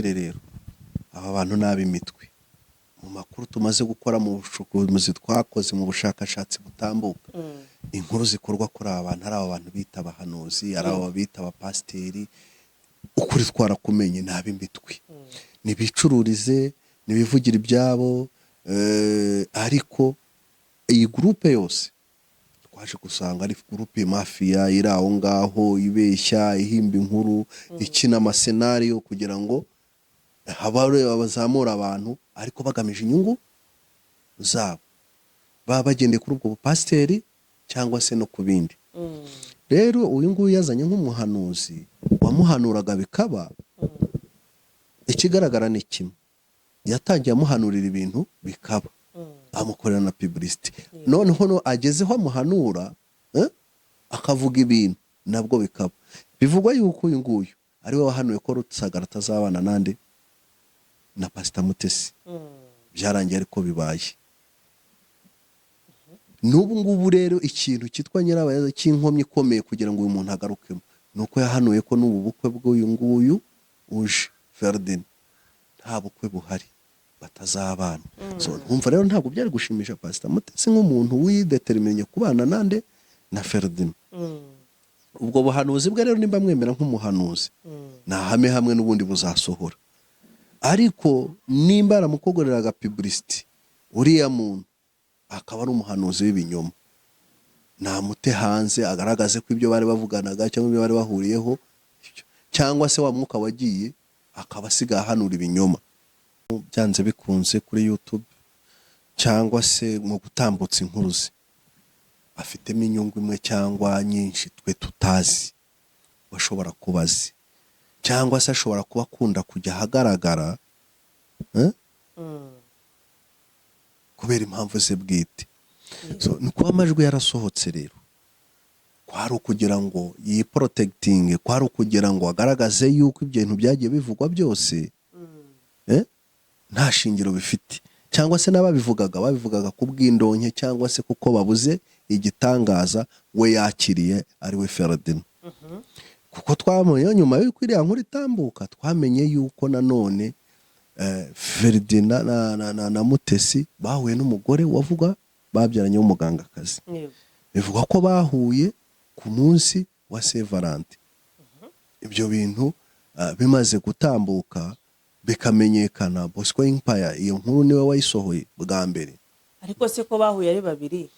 rero aba bantu n'ab'imitwe mu makuru tumaze gukora mu bushukuzi twakoze mu bushakashatsi butambuka inkuru zikorwa kuri aba bantu ari aba bantu bita abahanuzi ari aba bita abapasiteri ukuri twarakumenye n'ab'imitwe nibicururize nibivugira ibyabo ariko iyi groupe yose twaje gusanga ari groupe mafia iri aho ngaho ibeshya ihimba inkuru ikina amasenario kugira ngo habare abazamura abantu ariko bagamije inyungu zabo baba bagendeye kuri ubwo bupasiteri cyangwa se no kubindi rero uyu nguyu yazanye nk'umuhanuzi wamuhanuraga bikaba ikigaragara ni kimwe yatangiye amuhanurira ibintu bikaba amukorera na publicity noneho no agezeho amuhanura akavuga ibintu nabwo bikaba bivugwa yuko uyu nguyu ari we wahanuye ko Rusagara atazabana nande na Pastor Mutesi byarangiye ariko bibaye n'ubu ngubu rero ikintu cyitwa nyirabayaza cy'inkomyi ikomeye kugira ngo uyu muntu agarukemo nuko yahanuye ko n'ubu bukwe bw'uyu nguyu uje Ferdinand nta bukwe buhari batazabana so umva rero ntabwo byari gushimisha Pastor Mutesi nk'umuntu wideterminye kubana nande na Ferdinand ubwo buhanuzi bwe rero nimba mwemera nk'umuhanuzi nahame hamwe n'ubundi buzasohora ariko nimba aramukogoreraga publicity uriya muntu akaba ari umuhanuzi w'ibinyoma namute hanze agaragaze ko ibyo bari bavuganaga cyangwa ibyo bari bahuriyeho cyangwa se wa mwuka wagiye akaba asiga hanura ibinyoma byanze bikunze kuri YouTube cyangwa se mu gutambutsa inkuru ze afitemo inyungu imwe cyangwa nyinshi twe tutazi bashobora kubazi cyangwa se ashobora kuba akunda kujya ahagaragara kubera impamvu ze bwite so nuko amajwi yarasohotse rero kwari ukugira ngo yiprotecting kwari ukugira ngo agaragaze yuko ibintu byagiye bivugwa byose nta shingiro bifite cyangwa se babivugaga ku bw'indonke cyangwa se kuko babuze igitangaza we yakiriye ari we Ferdinand kuko twamenye nyuma y'uko iriya nkuru itambuka twamenye yuko nanone Ferdinand na Mutesi bahuye n'umugore wavuga babyaranye w'umugangakazi bivuga ko bahuye ku munsi wa Saint Valentin ibyo bintu bimaze gutambuka bikamenyekana Bosco Empire iyo nkuru niwe wayisohoye bwa mbere ariko se ko bahuye ari babiri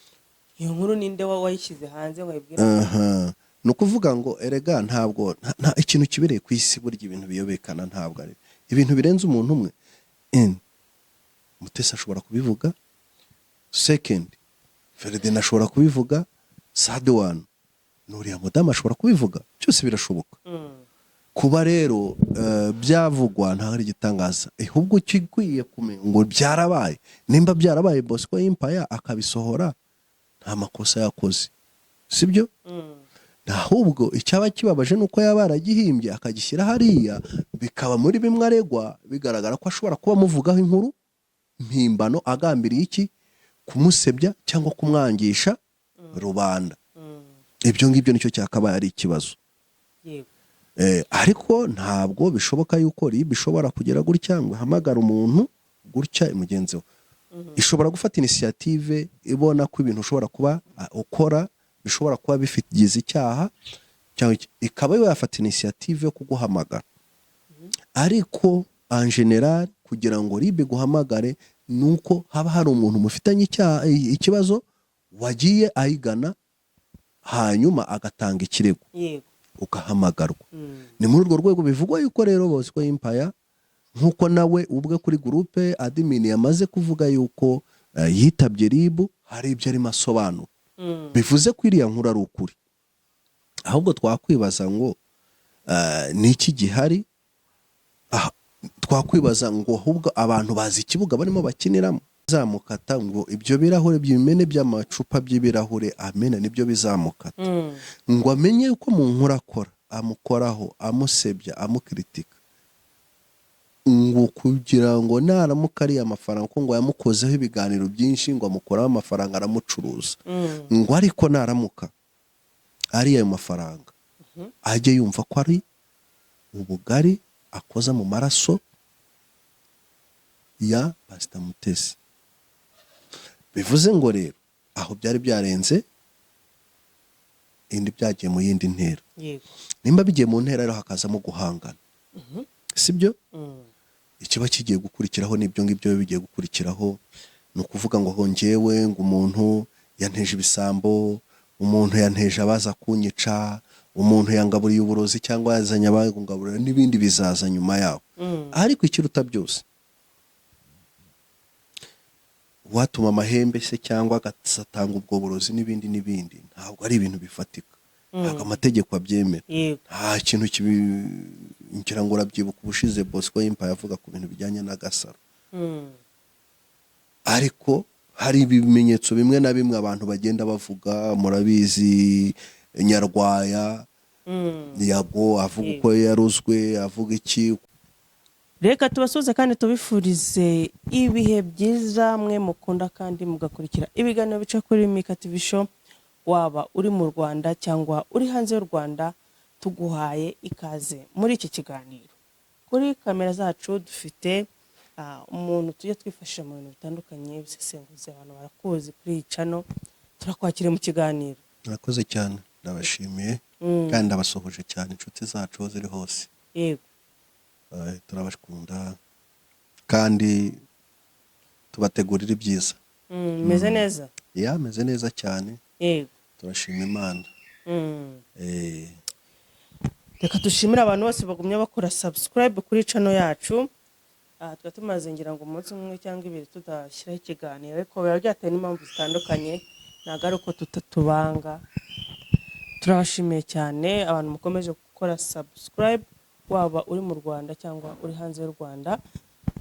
iyo nkuru ninde wayishyize hanze ngo yibwira nukuvuga ngo erega ntabwo nta ikintu kibereye ku isi burya ibintu biyobekana ntabwo ari ibintu birenze umuntu umwe Mutesi ashobora kubivuga second Ferdinand ashobora kubivuga third one nuriya mudamu ashobora kubivuga cyose birashoboka kuba rero byavugwa nta ari gitangaza ahubwo kigwiye kumenya ngo byarabaye nimba byarabaye Bosco Empire akabisohora nta makosa yakoze sibyo ahubwo icyaba kibabaje nuko yabaragihimbye akagishyira hariya bikaba muri bimwe aregwa bigaragara ko ashobora kuba muvugaho inkuru mpimbano agambiriye iki kumusebya cyangwa kumwangisha rubanda ibyo ngibyo nicyo cyakabaye ari ikibazo ariko ntabwo bishoboka yuko bishobora kugera gutya ngo hamagara umuntu gutya imugenzi we ishobora gufata initiative ibona ko ibintu ushobora kuba ukora bishobora kuba bigize icyaha cyangwa ikaba yafata initiative yo kuguhamagara ariko en general kugira ngo ribe guhamagare nuko haba hari umuntu mufitanye ikibazo wagiye ayigana hanyuma agatanga ikirego ukahamagarwa ni muri urwo rwego bivugwa yuko rero Bosco Empire nkuko nawe ubwe kuri groupe admin yamaze kuvuga yuko yitabye ribu hari ibyo ari masobanuro bivuze ko iriya nkuru ari ukuri ahubwo twakwibaza ngo niki gihari twakwibaza ngo ahubwo abantu bazi ikibuga barimo bakiniramo bizamukata ngo ibyo birahure by'imene by'amacupa by'ibirahure amena nibyo bizamukata ngo amenye uko mu nkuru akora amukoraho amusebya amukritika ngo kugira ngo naramuka ari amafaranga ko ngo yamukozeho ibiganiro byinshi ngo amukoraho amafaranga aramucuruza ngo ariko naramuka ari ayo mafaranga ajye yumva ko ari ubugari akoza mu maraso ya Pastor Mutesi. Bivuze ngo rero aho byari byarenze indi byagiye mu yindi ntera. yego. Nimba bigiye mu ntera rero hakazamo guhangana, sibyo? Mm. Ikiba kigiye gukurikiraho n'ibyo ngibyo bigiye gukurikiraho, ni ukuvuga ngo hongewe ngo umuntu yanteje ibisambo, umuntu yanteje abaza kunyica, umuntu yangaburiye uburozi cyangwa yazanye abagungaburira, n'ibindi bizaza nyuma yaho. Ariko ikiruta byose, watuma amahembe se cyangwa agatanga ubwo burozi n'ibindi n'ibindi, ntabwo ari ibintu bifatika, ntabwo amategeko abyemera. Yego. Nta kintu kibi, ngira ngo urabyibuka ubushize Bosco Empire yavuga ku bintu bijyanye n'agasaro. Ariko hari ibimenyetso bimwe na bimwe abantu bagenda bavuga, murabizi Nyarwaya, Yago avuga uko yaruzwe, avuga iki. Reka tubasuze kandi tubifurize ibihe byiza, mwe mukunda kandi mugakurikira ibiganiro bica kuri Mika TV Show, waba uri mu Rwanda cyangwa uri hanze y'u Rwanda, tuguhaye ikaze muri iki kiganiro. Kuri kamera zacu dufite umuntu tujya twifashisha mu bintu bitandukanye bisesenguzi, abantu barakuzi kuri iyi channel, turakwakira mu kiganiro. Murakoze cyane, ndabashimiye kandi ndabasohoje cyane inshuti zacu aho ziri hose. Yego. Turabakunda kandi tubategurira ibyiza. Meze neza? Ya, meze neza cyane. Yego. Turashima Imana. Reka dushimire abantu bose bagumye bakora subscribe kuri channel yacu. Twa tumaze ngira ngo umunsi umwe cyangwa ibiri tudashyiraho ikiganiro, ariko biba byatewe n'impamvu zitandukanye, ntabwo ari uko tutatubanga. Turabashimiye cyane abantu mukomeje gukora subscribe, waba uri mu Rwanda cyangwa uri hanze y'u Rwanda.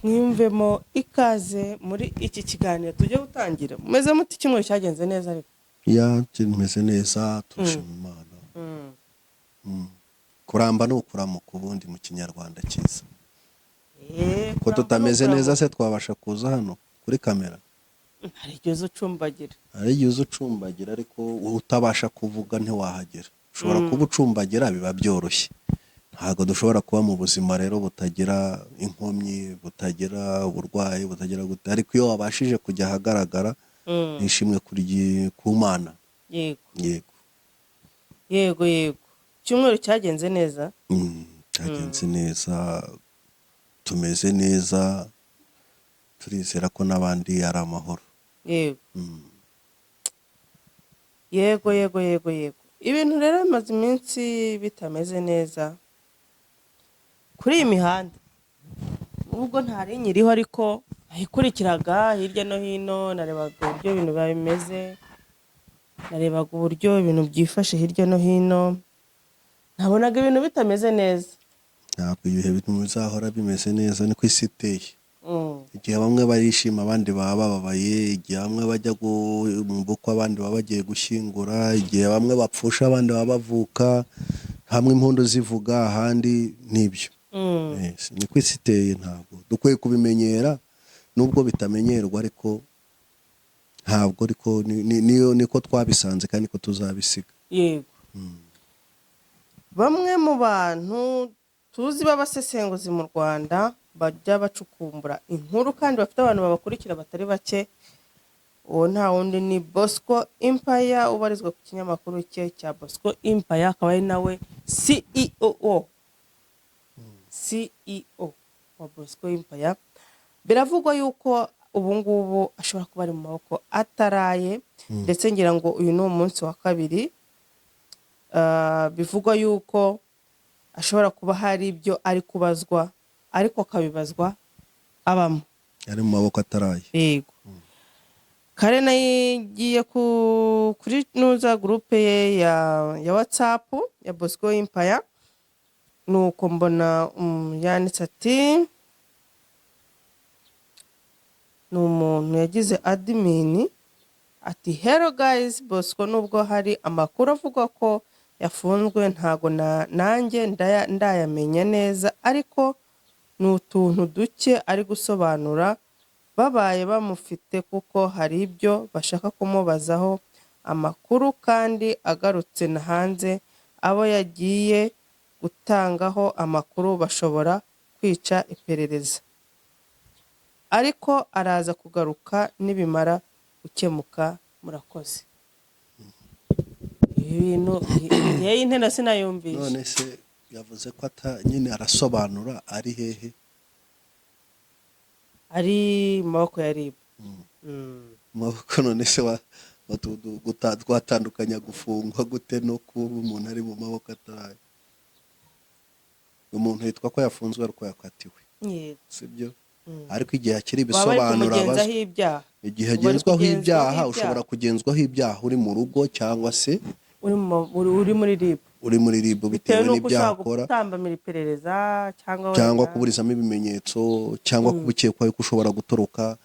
Mwiyumvemo ikaze muri iki kiganiro tujye gutangira. Mumeze muti icyumweru cyagenze neza? Ariko ya, kimeze neza, turashima Imana. Kuramba no kuramuka ubundi mu Kinyarwanda cyiza. Ko tutameze neza se twabasha kuza hano kuri kamera? Hari igihe ucumbagira. Hari igihe ucumbagira, ariko utabasha kuvuga ntiwahagera. Ushobora kuba ucumbagira, biba byoroshye. Ntabwo dushobora kuba mu buzima rero butagira inkomyi, butagira uburwayi, butagira gute, ariko iyo wabashije kujya ahagaragara, nishimwe ku Mana. Yego. Yego. Yego, yego. Icyumweru cyagenze neza? Cyagenze neza, tumeze neza, turizera ko n'abandi ari amahoro. Yego. Yego, yego, yego, yego. Ibintu rero bimaze iminsi bitameze neza kuri iyi mihanda, ubwo ntari nyiriho, ariko ayikurikiraga hirya no hino, narebaga uburyo ibintu bimeze, narebaga uburyo ibintu byifashe hirya no hino, nabonaga ibintu bitameze neza. Ntabwo ibihe bizahora bimeze neza, niko isi iteye. Igihe bamwe barishima abandi baba bababaye, igihe bamwe bajya mu bukwe abandi baba bagiye gushyingura, igihe bamwe bapfusha abandi baba bavuka, hamwe impundu zivuga, ahandi n'ibyo. Niko isi iteye, ntabwo dukwiye kubimenyera, nubwo bitamenyerwa, ariko ntabwo, ariko niko twabisanze kandi niko tuzabisiga. Yego. Bamwe mu bantu tuzi b'abasesenguzi mu Rwanda bajya bacukumbura inkuru kandi bafite abantu babakurikira batari bake, uwo nta wundi ni Bosco Empire, ubarizwa ku kinyamakuru cye cya Bosco Empire, akaba ari nawe CEO wa Bosco Empire. Biravugwa yuko ubu ngubu ashobora kuba ari mu maboko ataraye, ndetse ngira ngo uyu ni umunsi wa kabiri. Bivugwa yuko ashobora kuba hari ibyo ari kubazwa, ariko akabibazwa abamo, ari mu maboko ataraye. Yego. Kare nayigiye kuri nuza groupe ye ya WhatsApp ya Bosco Empire, nuko mbona yanditse ati, ni umuntu yagize admin ati, hello guys, Bosco nubwo hari amakuru avuga ko yafunzwe, ntago nanjye ndayamenya neza, ariko ni utuntu duke ari gusobanura, babaye bamufite kuko hari ibyo bashaka kumubazaho amakuru, kandi agarutse na hanze abo yagiye gutangaho amakuru bashobora kwica iperereza. ariko araza kugaruka nibimara gukemuka. Murakoze. Ibintu igihe y'intera sinayumvishe. none se yavuze ko nyine arasobanura ari hehe? Ari mu maboko ya RIB. maboko none se twatandukanya gufungwa gute no kuba umuntu ari mu maboko ataraye? Umuntu yitwa ko yafunzwe ariko yakatiwe, Yego. sibyo? Ariko igihe akiri Baba bari ibisobanuro kumugenzaho ibyaha. igihe Ubu bari agenzwaho kugenzwaho ibyaha, ibyaha. ushobora kugenzwaho ibyaha uri mu rugo cyangwa se uri muri RIB. uri muri RIB bitewe Bitewe n'uko n'ibyaha ushobora akora, gutambamira iperereza cyangwa cyangwa wenda- kuburizamo ibimenyetso, cyangwa kubukekwa yuko ushobora gutoroka.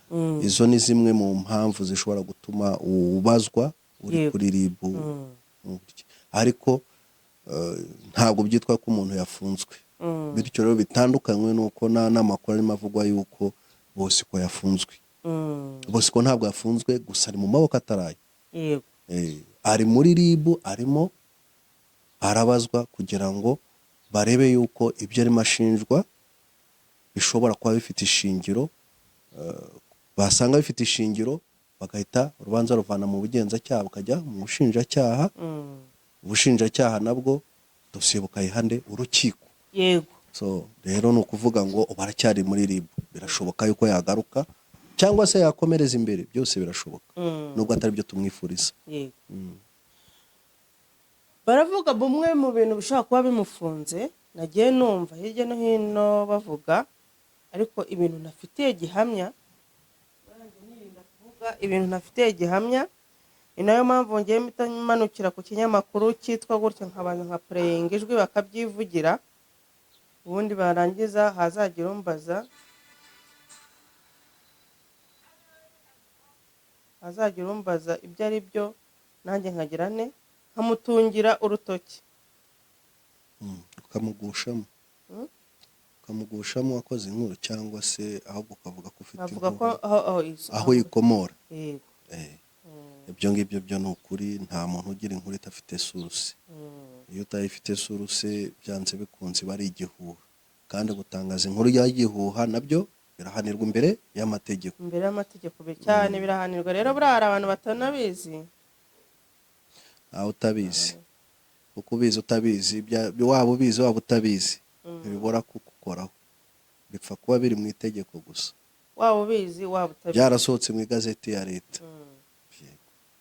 Izo ni zimwe mu mpamvu zishobora gutuma ubazwa uri Yego. kuri RIB. Ariko ntabwo byitwa ko umuntu yafunzwe. Bityo rero bitandukanywe n'uko n'amakuru arimo avugwa yuko Bosco yafunzwe. Bosco ntabwo yafunzwe, gusa ari mu maboko ataraye. Yego. Ari muri RIB, arimo arabazwa kugira ngo barebe yuko ibyo arimo ashinjwa bishobora kuba bifite ishingiro. Basanga bifite ishingiro bagahita urubanza ruvana mu bugenzacyaha bukajya mu bushinjacyaha. Ubushinjacyaha nabwo dosiye bukayihande urukiko. Yego. So rero ni ukuvuga ngo baracyari muri RIB. Birashoboka yuko yagaruka cyangwa se yakomereza imbere, byose birashoboka nubwo atari byo tumwifuriza. Yego. Baravuga bumwe mu bintu bishobora kuba bimufunze, nagiye numva hirya no hino bavuga, ariko ibintu ntafitiye gihamya. Nanjye nirinda kuvuga ibintu ntafitiye gihamya. Ni nayo mpamvu ngiye manukira ku kinyamakuru cyitwa gutya nkabanza nka pureyinga ijwi bakabyivugira, ubundi barangiza hazagira umbaza, ibyo ari byo, nanjye nkagira ne nkamutungira urutoki. ukamugushamo wakoze inkuru, cyangwa se ahubwo ukavuga ko ufite Navuga ko inkuru aho yikomora. Yego. Ibyo ngibyo byo ni ukuri, nta muntu ugira inkuru idafite suruse. Iyo utayifite suruse byanze bikunze iba ari igihuha, kandi gutangaza inkuru y'igihuha nabyo birahanirwa imbere y'amategeko. Imbere y'amategeko cyane birahanirwa. Rero buriya hari abantu batanabizi. Ntawe utabizi, kuko ubizi utabizi, waba ubizi waba utabizi, ntibibura kugukoraho. Bipfa kuba biri mu itegeko gusa. Waba ubizi waba utabizi. Byarasohotse mu igazeti ya leta.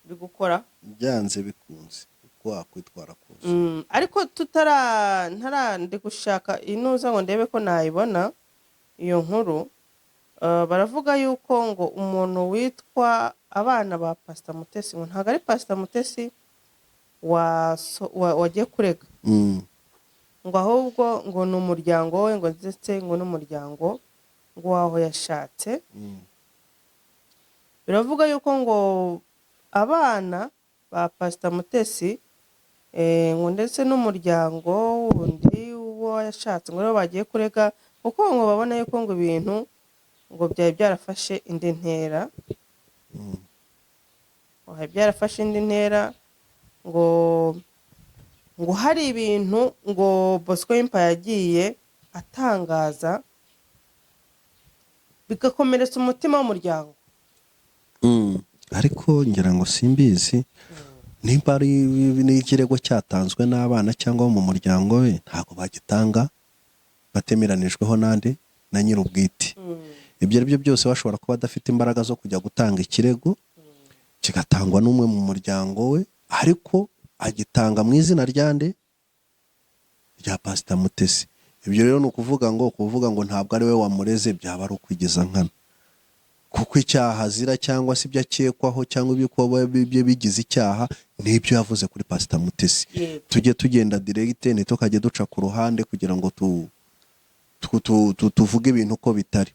Bigukora Byanze bikunze uko wakwitwara kose. Ariko ntarandi gushaka inuza ngo ndebe ko nayibona iyo nkuru. Baravuga yuko ngo umuntu witwa abana ba Pastor Mutesi, ngo ntabwo ari Pastor Mutesi wagiye kurega, ngo ahubwo ngo ni umuryango we, ngo ndetse ngo n'umuryango ngo waho yashatse. Biravuga yuko ngo abana ba Pastor Mutesi ngo ndetse n'umuryango wundi wo yashatse ngo rero bagiye kurega, kuko ngo babona yuko ngo ibintu ngo byari byarafashe indi ntera. Ngo hari ibintu ngo Bosco Empire yagiye atangaza bigakomeretsa umutima w'umuryango. Ariko ngira ngo simbizi nimba ari n'ikirego cyatanzwe n'abana cyangwa mu muryango we, ntabwo bagitanga batemeranijweho nande na nyir'ubwite. Ibyo ari byo byose bashobora kuba adafite imbaraga zo kujya gutanga ikirego, kigatangwa n'umwe mu muryango we, ariko agitanga mu izina ryande rya Pastor Mutesi. Ibyo rero ni ukuvuga ngo ntabwo ari we wamureze, byaba ari ukwigiza nkana, kuko icyaha azira cyangwa se ibyo akekwaho cyangwa ibikorwa bye bigize icyaha n'ibyo yavuze kuri Pastor Mutesi. Tujye tugenda direct ntitukajye duca ku ruhande kugira ngo tuvuge ibintu uko bitari.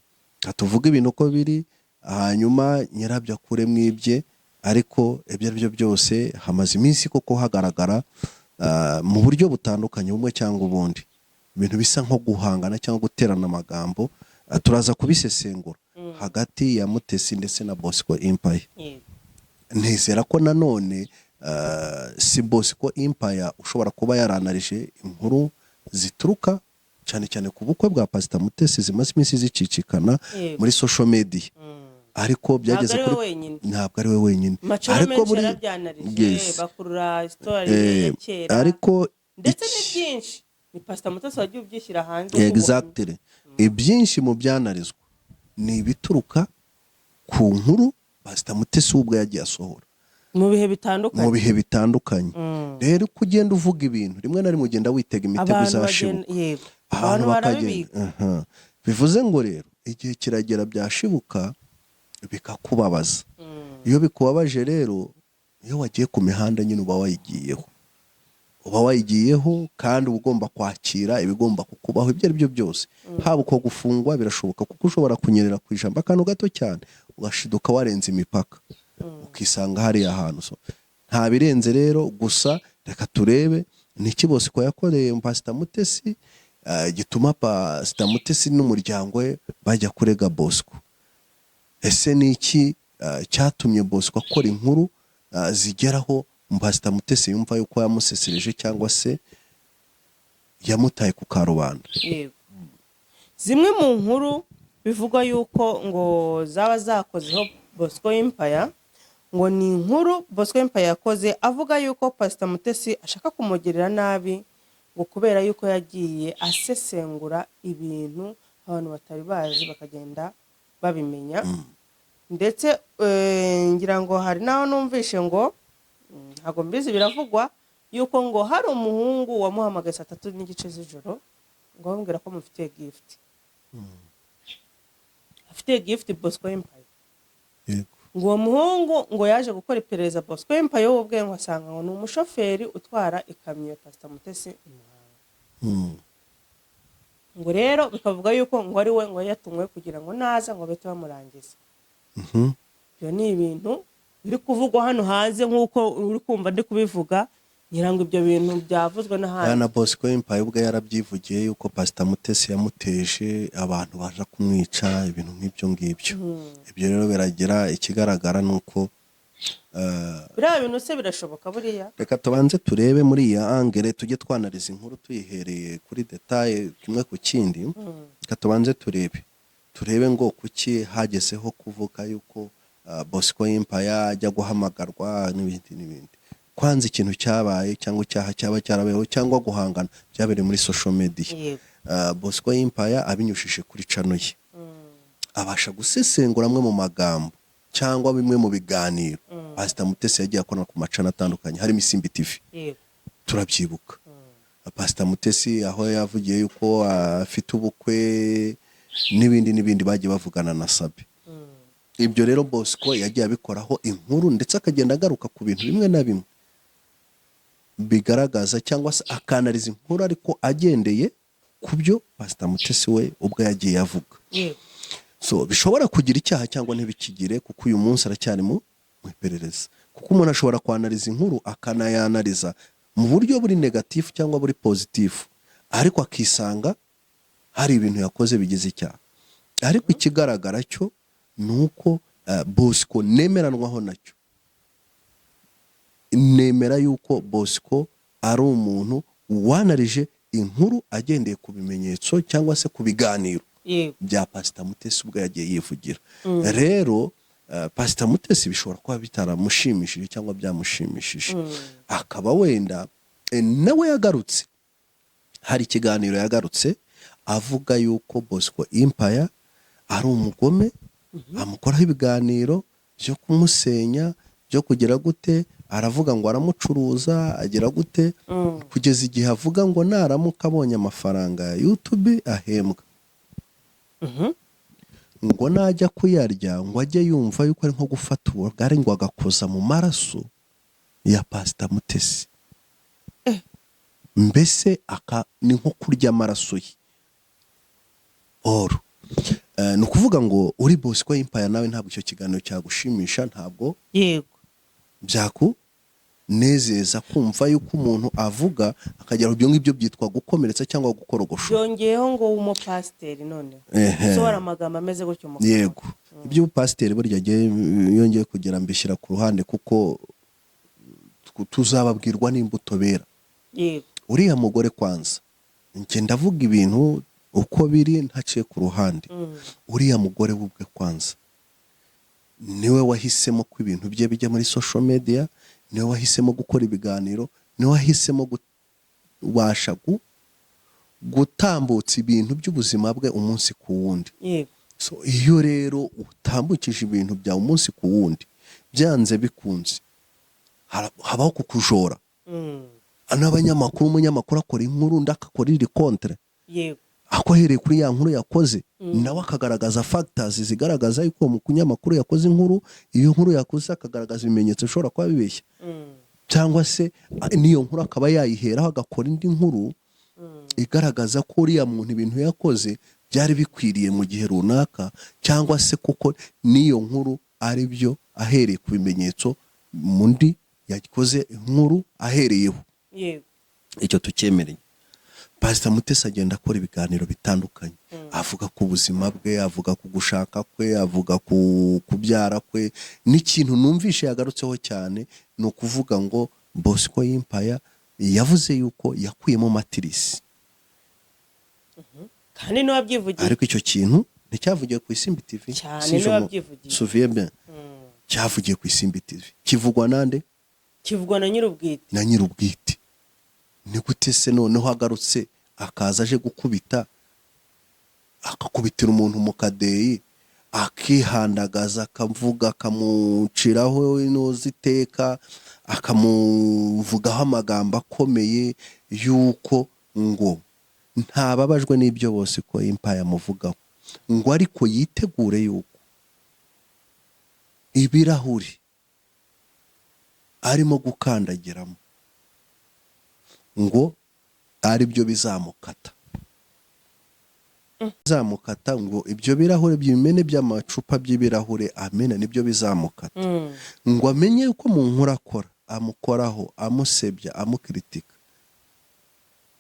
Tuvuge ibintu uko biri, hanyuma nyirabyo akure mwibye. Ariko ibyo ari byo byose hamaze iminsi koko hagaragara mu buryo butandukanye bumwe cyangwa ubundi ibintu bisa nko guhangana cyangwa guterana amagambo. Turaza kubisesengura hagati ya Mutesi ndetse na Bosco Empire. Ntizera ko nanone si Bosco Empire ushobora kuba yaranarije inkuru zituruka cyane cyane ku bukwe bwa Pastor Mutesi zimaze iminsi zicicikana Yego. muri social media, ariko byageze Ntabwo ari we kuri wenyine. ntabwo ari we wenyine, Macoro menshi yarabyanarije bakurura story ya kera, ariko ndetse ni byinshi ni Pastor Mutesi wagiye ubyishyira hanze. exactly ibyinshi mu byanarizwa ni ibituruka ku nkuru Pastor Mutesi ubwo yagiye asohora mu bihe bitandukanye. Rero uko ugenda uvuga ibintu rimwe na rimwe ugenda witega imitego izashibuka, yego, abantu bakagenda. Bivuze ngo rero igihe kiragera byashibuka bikakubabaza. Iyo bikubabaje rero, iyo wagiye ku mihanda nyine uba wayigiyeho kandi uba ugomba kwakira ibigomba kukubaho ibyo ari byo byose. Haba uko gufungwa birashoboka kuko ushobora kunyerera ku ijambo akantu gato cyane ugashiduka warenze imipaka ukisanga hariya ahantu. So nta birenze rero, gusa reka turebe niki Bosco yakoreye Pastor Mutesi gituma Pastor Mutesi n'umuryango we bajya kurega Bosco. Ese niki cyatumye Bosco akora inkuru zigeraho Pastor Mutesi yumva yuko yamusesereje cyangwa se yamutaye ku karubanda? Yego, zimwe mu nkuru bivugwa yuko ngo zaba zakozeho Bosco Empire, ngo ni inkuru Bosco Empire yakoze avuga yuko Pastor Mutesi ashaka kumugirira nabi, ngo kubera yuko yagiye asesengura ibintu abantu batari bazi bakagenda babimenya. Ndetse ngira ngo hari naho numvishe ngo ntago mbizi biravugwa yuko ngo hari umuhungu wamuhamagaye 3:30 z'ijoro ngo bambwira ko mufitiye gift. Afite gift Bosco Empire. Yego. Ngo uwo muhungu ngo yaje gukora iperereza Bosco Empire ubwe ngo asanga ngo ni umushoferi utwara ikamyo ya Pastor Mutesi Muhanga. Ngo rero bikavuga yuko ngo ari we ngo yatumwe kugira ngo naza ngo bete bamurangiza. Byo ni ibintu biri kuvugwa hano hanze nk'uko uri kumva ndi kubivuga, nyirango ibyo bintu byavuzwe n'ahandi. Na Bosco Empire ubwo yarabyivugiye yuko Pastor Mutesi yamuteje abantu baje kumwica ibintu nk'ibyo ngibyo. Ibyo rero biragira ikigaragara nuko biriya bintu se birashoboka buriya. Reka tubanze turebe muri iyi angere tujye twanariza inkuru tuyihereye kuri detail kimwe ku kindi. Reka tubanze turebe ngo kuki hagezeho kuvuga yuko Bosco Empire ajya guhamagarwa n'ibindi. Kwanza ikintu cyabaye cyangwa icyaha cyaba cyarabeho cyangwa guhangana byabereye muri social media. Bosco Empire abinyushije kuri channel ye, abasha gusesengura amwe mu magambo cyangwa bimwe mu biganiro Pastor Mutesi yagiye akora ku macana atandukanye harimo Isimbi TV. Turabyibuka Pastor Mutesi aho yavugiye yuko afite ubukwe n'ibindi bagiye bavugana na Sabe. Ibyo rero Bosco yagiye abikoraho inkuru ndetse akagenda agaruka ku bintu bimwe na bimwe bigaragaza cyangwa se akanariza inkuru ariko agendeye ku byo Pastor Mutesi we ubwo yagiye avuga. So bishobora kugira icyaha cyangwa ntibikigire kuko uyu munsi aracyari mu iperereza, kuko umuntu ashobora kwanariza inkuru akanayanariza mu buryo buri negative cyangwa buri positive, ariko akisanga hari ibintu yakoze bigize icyaha. Ariko ikigaragara cyo nuko Bosco nemeranwaho nacyo, nemera yuko Bosco ari umuntu wanarije inkuru agendeye ku bimenyetso cyangwa se ku biganiro bya Pastor Mutesi ubwo yagiye yivugira. Rero Pastor Mutesi bishobora kuba bitaramushimishije cyangwa byamushimishije, akaba wenda nawe yagarutse, hari ikiganiro yagarutse avuga yuko Bosco Empire ari umugome, amukoraho ibiganiro byo kumusenya byo kugira gute, aravuga ngo aramucuruza agira gute, kugeza igihe avuga ngo naramuka abonye amafaranga ya YouTube ahembwa, ngo najya kuyarya ngo ajye yumva yuko ari nko gufata ubugari ngo agakoza mu maraso ya Pastor Mutesi. Mbese ni nko kurya amaraso ye. Ni ukuvuga ngo uri Bosco Empire nawe ntabwo icyo kiganiro cyagushimisha, ntabwo byakunezeza kumva yuko umuntu avuga akagera ibyo ngibyo byitwa gukomeretsa cyangwa gukorogosha. Yongeyeho ngo umupasiteri none sohora amagambo ameze gutyo mu. Yego, ibyo pasiteri burya yongeye kugira mbishyira ku ruhande kuko tuzababwirwa n'imbuto bera. Yego, uriya mugore kwanza njye ndavuga ibintu uko biri ntaciye ku ruhande. Uriya mugore we ubwe kwanza niwe wahisemo ko ibintu bye bijya muri social media, niwe wahisemo gukora ibiganiro, niwe wahisemo kubasha gutambutsa ibintu by'ubuzima bwe umunsi ku wundi. So iyo rero utambukije ibintu byawe umunsi ku wundi, byanze bikunze habaho kukujora. N'abanyamakuru, umunyamakuru akora inkuru undi akakora iri kontre, ako ahereye kuri ya nkuru yakoze nawe akagaragaza factors zigaragaza yuko mu kunyamakuru yakoze inkuru, iyo nkuru yakoze akagaragaza ibimenyetso bishobora kuba bibeshya, cyangwa se niyo nkuru akaba yayiheraho agakora indi nkuru igaragaza ko uriya muntu ibintu yakoze byari bikwiriye mu gihe runaka, cyangwa se kuko niyo nkuru ari byo ahereye ku bimenyetso mundi yakoze inkuru ahereyeho. Icyo tucyemereye. Pastor Mutesi agenda akora ibiganiro bitandukanye, avuga ku buzima bwe, avuga ku gushaka kwe, avuga ku kubyara kwe. N'ikintu numvishe yagarutseho cyane ni ukuvuga ngo Bosco Empire yavuze yuko yakuyemo matirisi. Kandi niwe wabyivugiye. Ariko icyo kintu nticyavugiye ku Isimbi TV. Cyane niwe wabyivugiye. Souviens bien. Cyavugiye ku Isimbi TV. Kivugwa nande? Kivugwa na nyir'ubwite. Na nyir'ubwite. Ni gute se noneho agarutse akaza aje gukubita, akakubitira umuntu mu kadeyi, akihandagaza, akavuga, akamuciraho inoziteka, akamuvugaho amagambo akomeye yuko ngo ntababajwe n'ibyo bose ko Empire yamuvugaho, ngo ariko yitegure yuko ibirahuri arimo gukandagiramo ngo ari byo bizamukata. Bizamukata ngo ibyo birahure by'imene by'amacupa by'ibirahure amena nibyo bizamukata. Ngo amenye yuko mu nkuru akora, amukoraho, amusebya, amukritika,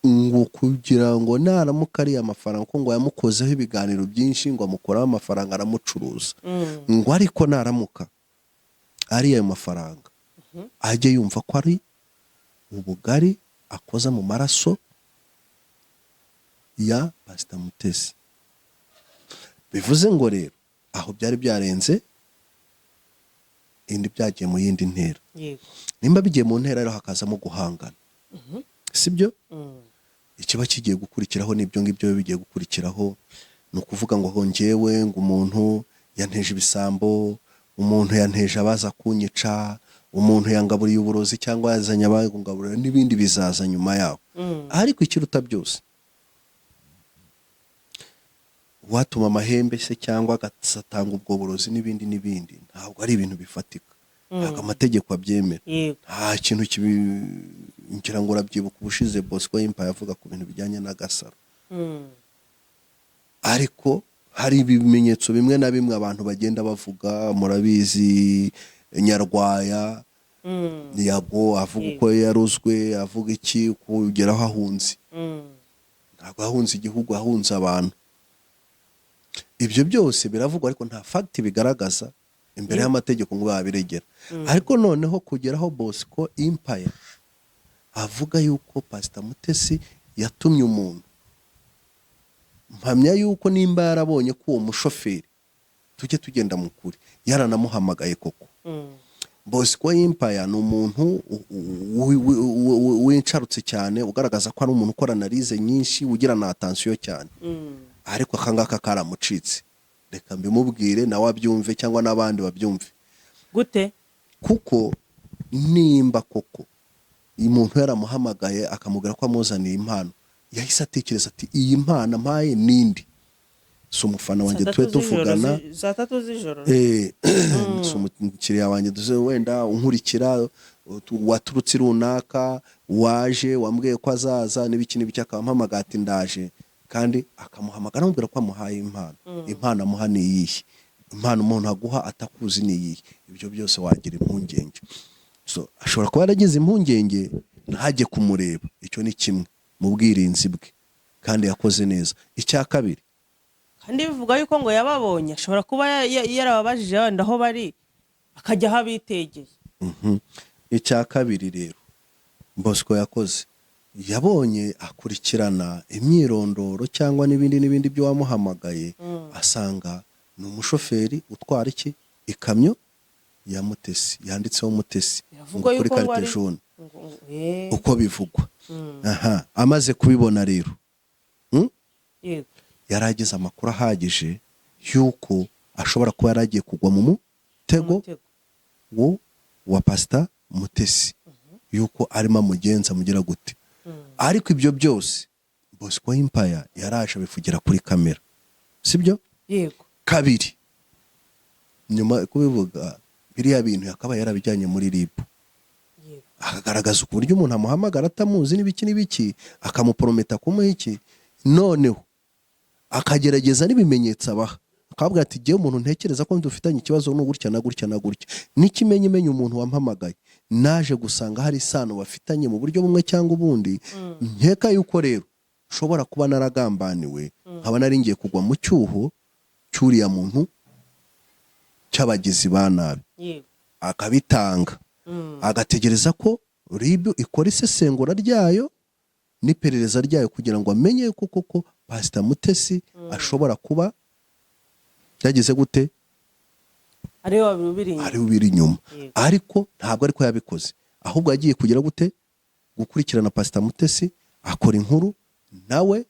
ngo kugira ngo naramuka ari amafaranga, ko ngo yamukozeho ibiganiro byinshi, ngo amukoraho amafaranga aramucuruza. Ngo ariko naramuka ari ayo mafaranga ajye yumva ko ari ubugari akoza mu maraso ya Pastor Mutesi. Bivuze ngo rero aho byari byarenze indi byagiye mu yindi ntera. Nimba bigiye mu ntera rero hakazamo guhangana, sibyo? Ikiba kigiye gukurikiraho n'ibyo ngibyo bigiye gukurikiraho, ni ukuvuga ngo hongewe ngo umuntu yanteje ibisambo, umuntu yanteje abaza kunyica, umuntu yangaburiye uburozi cyangwa yazanye abagungaburira, n'ibindi bizaza nyuma yaho. Ariko ikiruta byose, watuma amahembe se cyangwa agatanga ubwo burozi n'ibindi ntabwo ari ibintu bifatika, ntabwo amategeko abyemera. Nta kintu ngira ngo urabyibuka ubushize Bosco Empire yavuga ku bintu bijyanye n'agasaro. Ariko hari ibimenyetso bimwe na bimwe abantu bagenda bavuga, murabizi Nyarwaya Yago avuga uko yaruzwe, avuga iki kugeraho ahunze. Ntabwo ahunze igihugu, ahunze abantu. Ibyo byose biravugwa ariko nta fact bigaragaza imbere y'amategeko ngo babiregera. Ariko noneho kugeraho Bosco Empire avuga yuko Pastor Mutesi yatumye umuntu, mpamya yuko nimba yarabonye ko uwo mushoferi tujye tugenda mu kuri yaranamuhamagaye koko. Bosco Empire ni umuntu w'incarutse cyane, ugaragaza ko ari umuntu ukora analize nyinshi, ugira na attention cyane. Ariko akangaka karamucitse. Reka mbimubwire nawe abyumve cyangwa n'abandi babyumve. Gute? Kuko nimba koko umuntu yaramuhamagaye akamubwira ko amuzaniye impano, yahise atekereza ati iyi mpano mpaye nindi. Si umufana wanjye twe tuvugana saa 3 z'ijoro. Si umukiriya wanjye duze wenda unkurikira, waturutse runaka, waje wambwiye ko azaza n'ibiki n'ibiki, akamuhamagara ati ndaje, kandi akamuhamagara amubwira ko amuhaye impano. Impano amuha ni iyihe? Impano umuntu aguha atakuzi ni iyihe? Ibyo byose wagira impungenge. So ashobora kuba yaragize impungenge ntajye kumureba. Icyo ni kimwe mu bwirinzi bwe, kandi yakoze neza. Icya kabiri, kandi bivuga yuko ngo yababonye, ashobora kuba yarababajije wenda aho bari akajya aho abitegeye. Icya kabiri rero Bosco yakoze yabonye akurikirana imyirondoro cyangwa n'ibindi byo wamuhamagaye, asanga ni umushoferi utwara iki ikamyo ya Mutesi yanditseho Mutesi Biravugwa kuri yuko ngo karite ari- jone Eh, uko bivugwa. Aha, amaze kubibona rero yego. yari agize amakuru ahagije y'uko ashobora kuba yari agiye kugwa mu mutego Umutego. wa Pastor Mutesi, y'uko arimo amugenza amugira gute. Ariko ibyo byose Bosco Empire yaraje abivugira kuri kamera, sibyo? Yego. Kabiri, nyuma yo kubivuga biriya bintu yakaba yarabijyanye muri RIB, Yego. akagaragaza uburyo umuntu amuhamagara atamuzi n'ibiki akamuprometa kumuha iki, noneho akagerageza n'ibimenyetso abaha, akabwira ati jyewe umuntu ntekereza ko dufitanye ikibazo no gutya na gutya na gutya, n'ikimenyimenyi umuntu wampamagaye naje gusanga hari isano bafitanye mu buryo bumwe cyangwa ubundi, nkeka yuko rero nshobora kuba naragambaniwe, nkaba nari ngiye kugwa mu cyuho cy'uriya muntu cy'abagizi ba nabi. Yego. Akabitanga, agategereza ko RIB ikora isesengura ryayo n'iperereza ryayo kugira ngo amenye yuko koko Pastor Mutesi ashobora kuba yagize gute, Ariwe wabiri inyuma. ari ubiri inyuma. Yego. Ariko ntabwo ariko yabikoze, ahubwo yagiye kugira gute, gukurikirana Pastor Mutesi, akora inkuru, nawe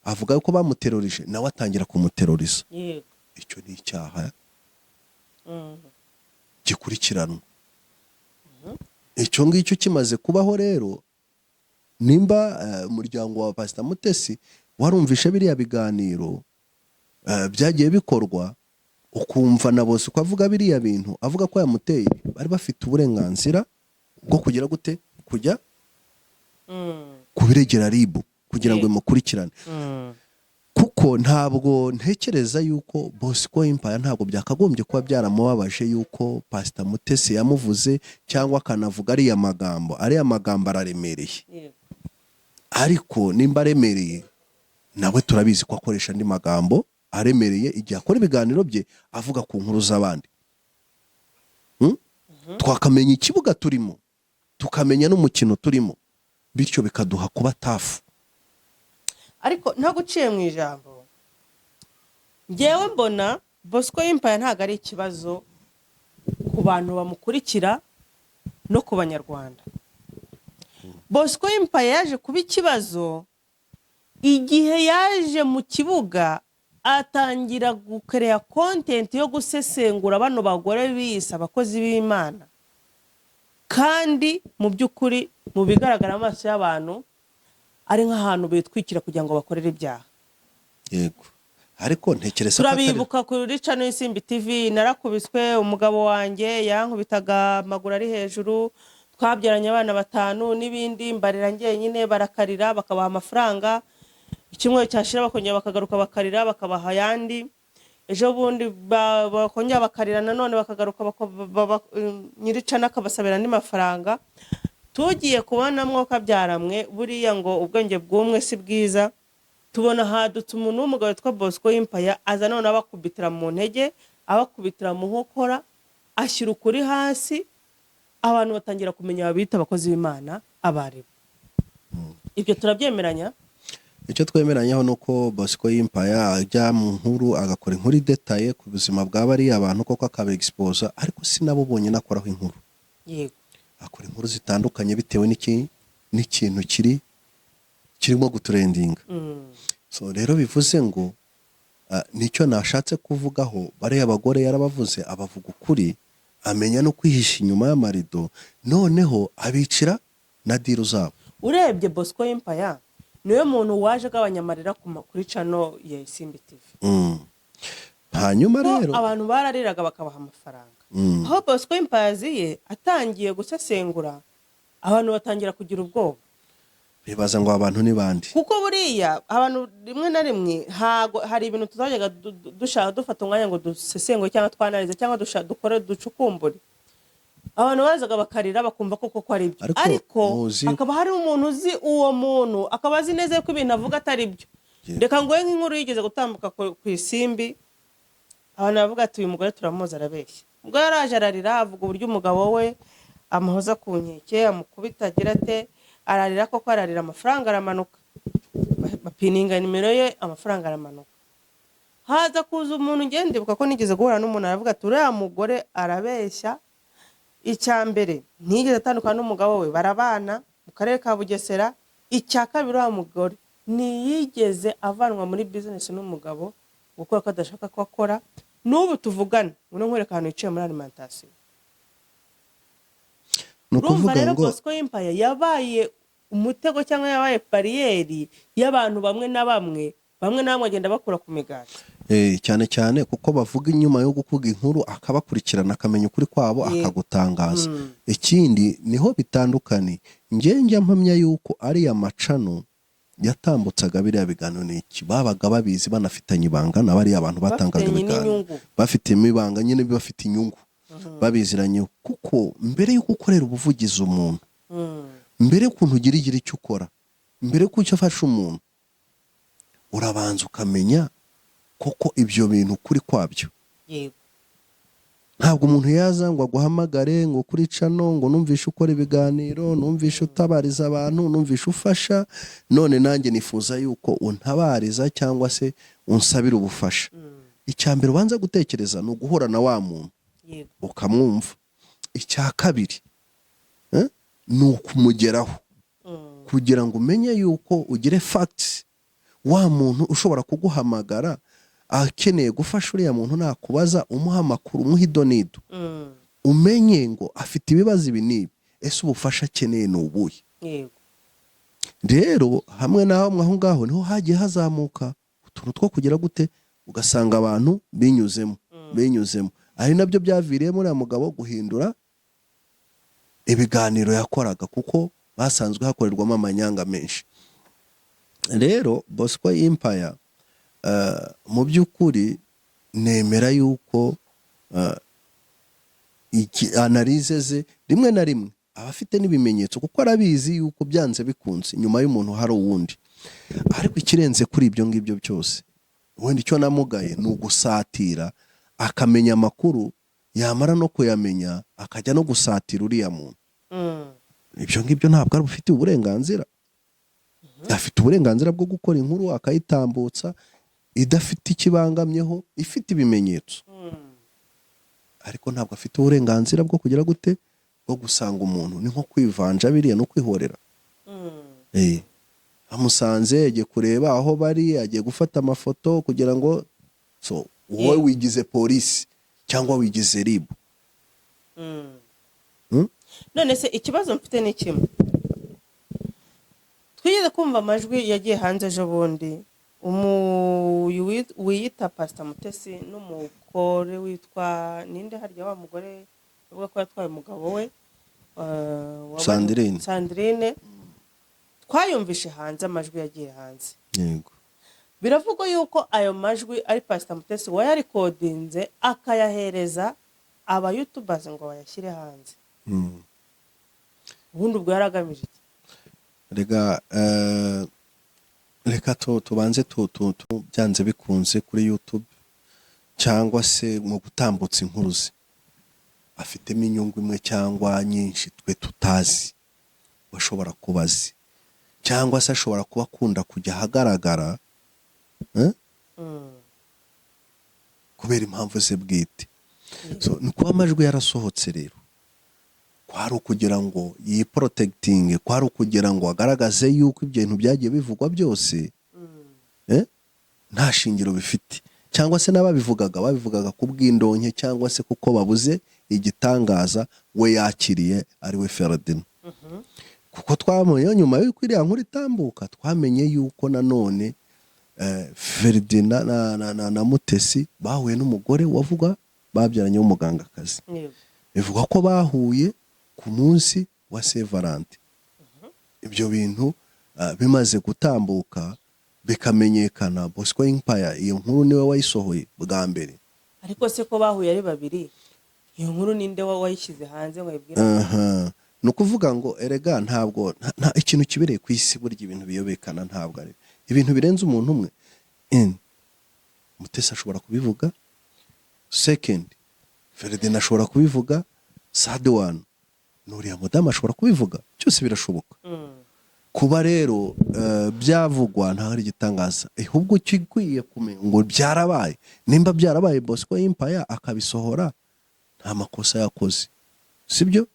avuga yuko bamuterorije, nawe atangira kumuteroriza. Yego. Icyo ni icyaha gikurikiranwa. Icyo ngicyo kimaze kubaho rero, nimba umuryango wa Pastor Mutesi warumvishe biriya biganiro byagiye bikorwa, ukumva na bose uko avuga biriya bintu, avuga ko yamuteye, bari bafite uburenganzira bwo kugira gute, kujya kubiregera RIB kugira ngo imukurikirane. Kuko ntabwo ntekereza yuko Bosco Empire ntabwo byakagombye kuba byaramubabaje yuko Pastor Mutesi yamuvuze cyangwa akanavuga ariya magambo araremereye. Yego. Ariko nimba aremereye, nawe turabizi ko akoresha andi magambo aremereye igihe akora ibiganiro bye avuga ku nkuru z'abandi. Twakamenya ikibuga turimo, tukamenya n'umukino turimo, bityo bikaduha kuba tafu. Ariko nta guciye mu ijambo, ngewe mbona Bosco Empire ntabwo ari ikibazo ku bantu bamukurikira no ku banyarwanda. Bosco Empire yaje kuba ikibazo igihe yaje mu kibuga atangira gukereya content yo gusesengura bano bagore biyise abakozi b'Imana, kandi mu by'ukuri mu bigaragara amaso y'abantu ari nk'ahantu bitwikira kugira ngo bakorere ibyaha. Yego. Ariko ntekereza ko Turabibuka kuri channel y'Isimbi TV, narakubiswe, umugabo wanjye yankubitaga amaguru ari hejuru, twabyaranye abana 5 n'ibindi, mbarira njyenyine, barakarira bakabaha amafaranga, ikimwe cyashira bakongera bakagaruka bakarira bakabaha yandi, ejo bundi bakongera bakarira nanone bakagaruka nyiricana akabasabira andi mafaranga. Tugiye kubona mwoka byaramwe buriya ngo ubwenge bw'umwe si bwiza, tubona hadutse umuntu w'umugabo witwa Bosco Empire aza none abakubitira mu ntege, abakubitira mu nkokora, ashyira ukuri hasi, abantu batangira kumenya abita abakozi b'Imana abaribo. Ibyo turabyemeranya. icyo twemeranyaho nuko Bosco Empire ajya mu nkuru agakora inkuru detaye ku buzima bwa bariya abantu koko akaba expose, ariko sinabo bonyine akoraho inkuru. Yego. Akora inkuru zitandukanye bitewe n'ikintu kirimo gutrendinga. So rero bivuze ngo nicyo nashatse kuvugaho, bariya abagore yarabavuze, abavuga ukuri, amenya no kwihisha inyuma y'amarido, noneho abicira na diru zabo. Urebye Bosco Empire niwe muntu waje agabanyamarira kuri channel ya Isimbi TV. Hanyuma rero abantu barariraga bakabaha amafaranga. Aho Bosco Empire aziye atangiye gusesengura, abantu batangira kugira ubwoba. bibaza ngo abantu ni bandi. Kuko buriya abantu rimwe na rimwe hari ibintu tuzajyaga dushaka dufata umwanya ngo dusesengure cyangwa twanarize cyangwa dukore ducukumbure. Abantu bazaga bakarira bakumva koko ko ari byo, ariko akaba hari umuntu uzi uwo muntu, akaba azi neza ko ibintu avuga atari byo. Reka ngo nk'inkuru yigeze gutambuka ku Isimbi, abantu bavuga ati uyu mugore turamuzi arabeshya. Ubwo yaraje ararira avuga uburyo umugabo we amuhoza ku nkeke, amukubita agira ate, ararira koko ararira, amafaranga aramanuka, bapininga nimero ye, amafaranga aramanuka. Haza kuza umuntu, ndibuka ko nigeze guhura n'umuntu aravuga ati uriya mugore arabeshya, icya mbere ntiyigeze atandukana n'umugabo we, barabana mu karere ka Bugesera. Icya kabiri uriya mugore ntiyigeze avanwa muri business n'umugabo gukora ko adashaka ko akora. N'ubu tuvugana uno nkwereka ahantu yicaye muri alimentation. ni Urumva ukuvuga rero ngo Bosco Empire yabaye umutego cyangwa yabaye bariyeri y'abantu bamwe na bamwe bagenda bakura ku migati. cyane cyane kuko bavuga inyuma yo gukuga inkuru akabakurikirana akamenya ukuri kwabo akagutangaza. Ikindi niho bitandukanye, njya mpamya yuko ariya macano yatambutsaga biriya biganiro n'iki babaga babizi banafitanye ibanga na bariya abantu batangaga ibiganiro bafitemo ibanga nyine bafite inyungu babiziranye. Kuko mbere yo gukorera ubuvugizi umuntu, mbere y'ukuntu ugira icyo ukora, mbere y'uko ufasha umuntu, urabanza ukamenya koko ibyo bintu kuri kwabyo. Ntabwo umuntu yaza ngo aguhamagare ngo kuri cano ngo numvishe ukora ibiganiro, numvishe utabariza abantu, numvishe ufasha, none nanjye nifuza yuko untabariza cyangwa se unsabira ubufasha. Icya mbere ubanza gutekereza ni uguhura na wa muntu ukamwumva. Icya kabiri ni ukumugeraho kugira ngo umenye yuko ugire facts. Wa muntu ushobora kuguhamagara akeneye gufasha uriya muntu, nakubaza umuha amakuru, umuha idonido, umenye ngo afite ibibazo ibi n'ibi, ese ubufasha akeneye ni ubuhe. Rero hamwe na hamwe aho ngaho niho hagiye hazamuka utuntu two kugira gute, ugasanga abantu binyuzemo. Ari nabyo byaviriyemo uriya mugabo guhindura ibiganiro yakoraga, kuko basanzwe hakorerwamo amanyanga menshi. Rero Bosco Empire mu by'ukuri nemera yuko analize ze rimwe na rimwe aba afite n'ibimenyetso, kuko arabizi yuko byanze bikunze nyuma y'umuntu hari uwundi. Ariko ikirenze kuri ibyo ngibyo byose, wenda icyo namugaye ni ugusatira, akamenya amakuru, yamara no kuyamenya akajya no gusatira uriya muntu. Ibyo ngibyo ntabwo ari ufite uburenganzira. Afite uburenganzira bwo gukora inkuru akayitambutsa idafite ikibangamyeho, ifite ibimenyetso. Ariko ntabwo afite uburenganzira bwo kugira gute, bwo gusanga umuntu. Ni nko kwivanja biriya no kwihorera. Amusanze agiye kureba aho bari, agiye gufata amafoto kugira ngo wowe wigize polisi cyangwa wigize RIB. None se ikibazo mfite ni kimwe. Twigeze kumva amajwi yagiye hanze ejo bundi, wiyita Pastor Mutesi n'umugore witwa ninde, harya wa mugore avuga ko yatwaye umugabo we Sandrine. Twayumvishe hanze amajwi yagiye hanze. Biravugwa yuko ayo majwi ari Pastor Mutesi wayarikodinze akayahereza aba YouTubers ngo bayashyire hanze. Ubundi ubwo yaragamije iki? Reka tubanze byanze bikunze kuri YouTube cyangwa se mu gutambutsa inkuru ze, afitemo inyungu imwe cyangwa nyinshi twe tutazi, bashobora kubazi, cyangwa se ashobora kuba akunda kujya ahagaragara kubera impamvu ze bwite. Ni kuba amajwi yarasohotse rero, kwari ukugira ngo yiprotecting, kwari ukugira ngo agaragaze yuko ibintu byagiye bivugwa byose nta shingiro bifite, cyangwa se babivugaga ku bw'indonke, cyangwa se kuko babuze igitangaza we yakiriye ari we Ferdinand. Kuko twamenye nyuma y'uko iriya nkuru itambuka, twamenye yuko nanone Ferdinand na Mutesi bahuye n'umugore wavuga babyaranye w'umugangakazi. Bivuga ko bahuye ku munsi wa Saint Valentin. Ibyo bintu bimaze gutambuka bikamenyekana, Bosco Empire iyo nkuru niwe wayisohoye bwa mbere. Ariko se ko bahuye ari babiri, iyo nkuru ninde wayishyize hanze ngo yibwira? Ni ukuvuga ngo erega ntabwo nta ikintu kibereye ku isi, burya ibintu biyobekana ntabwo ari ibintu birenze umuntu umwe. Mutesi ashobora kubivuga, second Ferdinand ashobora kubivuga, third one n'uriya mudamu ashobora kubivuga, cyose birashoboka. kuba rero byavugwa nta hari igitangaza ahubwo kigwiye kumenya ngo byarabaye nimba byarabaye Bosco Empire akabisohora nta makosa yakoze sibyo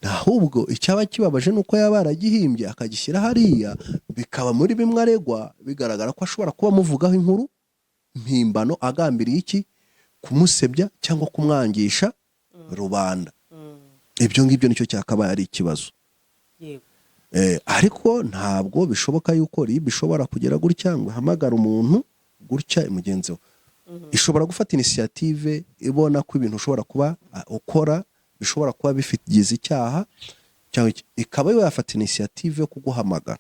ahubwo icyaba kibabaje nuko yaba aragihimbye akagishyira hariya bikaba muri bimwe aregwa bigaragara ko ashobora kuba amuvugaho inkuru mpimbano agambiriye iki kumusebya cyangwa kumwangisha rubanda ibyo ngibyo nicyo cyakabaye ari ikibazo ariko ntabwo bishoboka yuko RIB bishobora kugera gutya ngo hamagara umuntu gutya imugenzi we ishobora gufata initiative ibona ko ibintu ushobora kuba ukora bishobora kuba bigize icyaha cyangwa ikaba yafata initiative yo kuguhamagara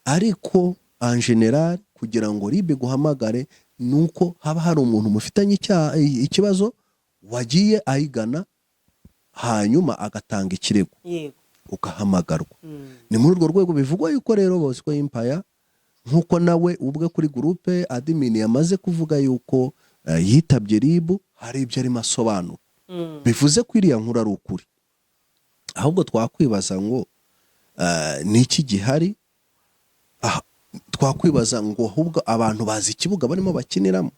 ariko en general kugira ngo RIB guhamagare nuko haba hari umuntu mufitanye ikibazo wagiye ayigana hanyuma agatanga ikirego ukahamagarwa ni muri urwo rwego bivugwa yuko rero Bosco Empire nkuko nawe ubwe kuri groupe admin yamaze kuvuga yuko yitabye RIB hari ibyo arimo asobanura bivuze ko iriya nkuru ari ukuri ahubwo twakwibaza ngo niki gihari twakwibaza ngo ahubwo abantu bazi ikibuga barimo bakiniramo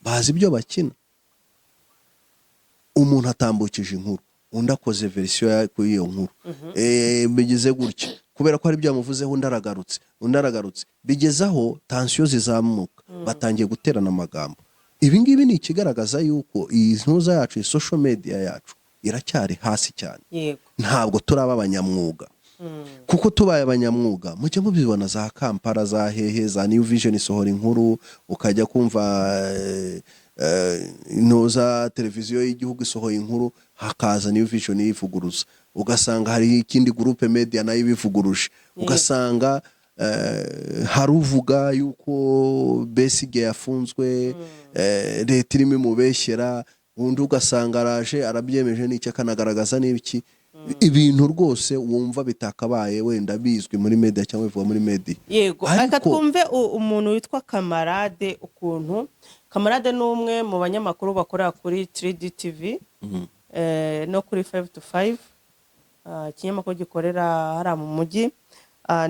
bazi ibyo bakina umuntu atambukije inkuru undi akoze verisiyo y'iyo nkuru bigize gutya kubera ko hari ibyo yamuvuzeho undi aragarutse bigezaho tansiyo zizamuka batangiye guterana amagambo ibi ngibi ni ikigaragaza yuko iyi ntuza yacu iyi social media yacu iracyari hasi cyane ntabwo turaba abanyamwuga kuko tubaye abanyamwuga mujye mubibona za Kampala za hehe za New Vision isohora inkuru ukajya kumva inoza televiziyo y'igihugu isohoye inkuru hakaza New Vision yivuguruza ugasanga hari ikindi groupe media nayo ibivuguruje ugasanga haruvuga yuko Besigye yafunzwe leta irimo imubeshyera undi ugasanga araje arabyemeje n'icyo akanagaragaza n'ibiki ibintu rwose wumva bitakabaye wenda bizwi muri media cyangwa bivuga muri media yego aka twumve umuntu witwa Kamarade ukuntu Kamarade ni umwe mu banyamakuru bakorera kuri 3D TV no kuri 5 to 5 ikinyamakuru gikorera hara mu mujyi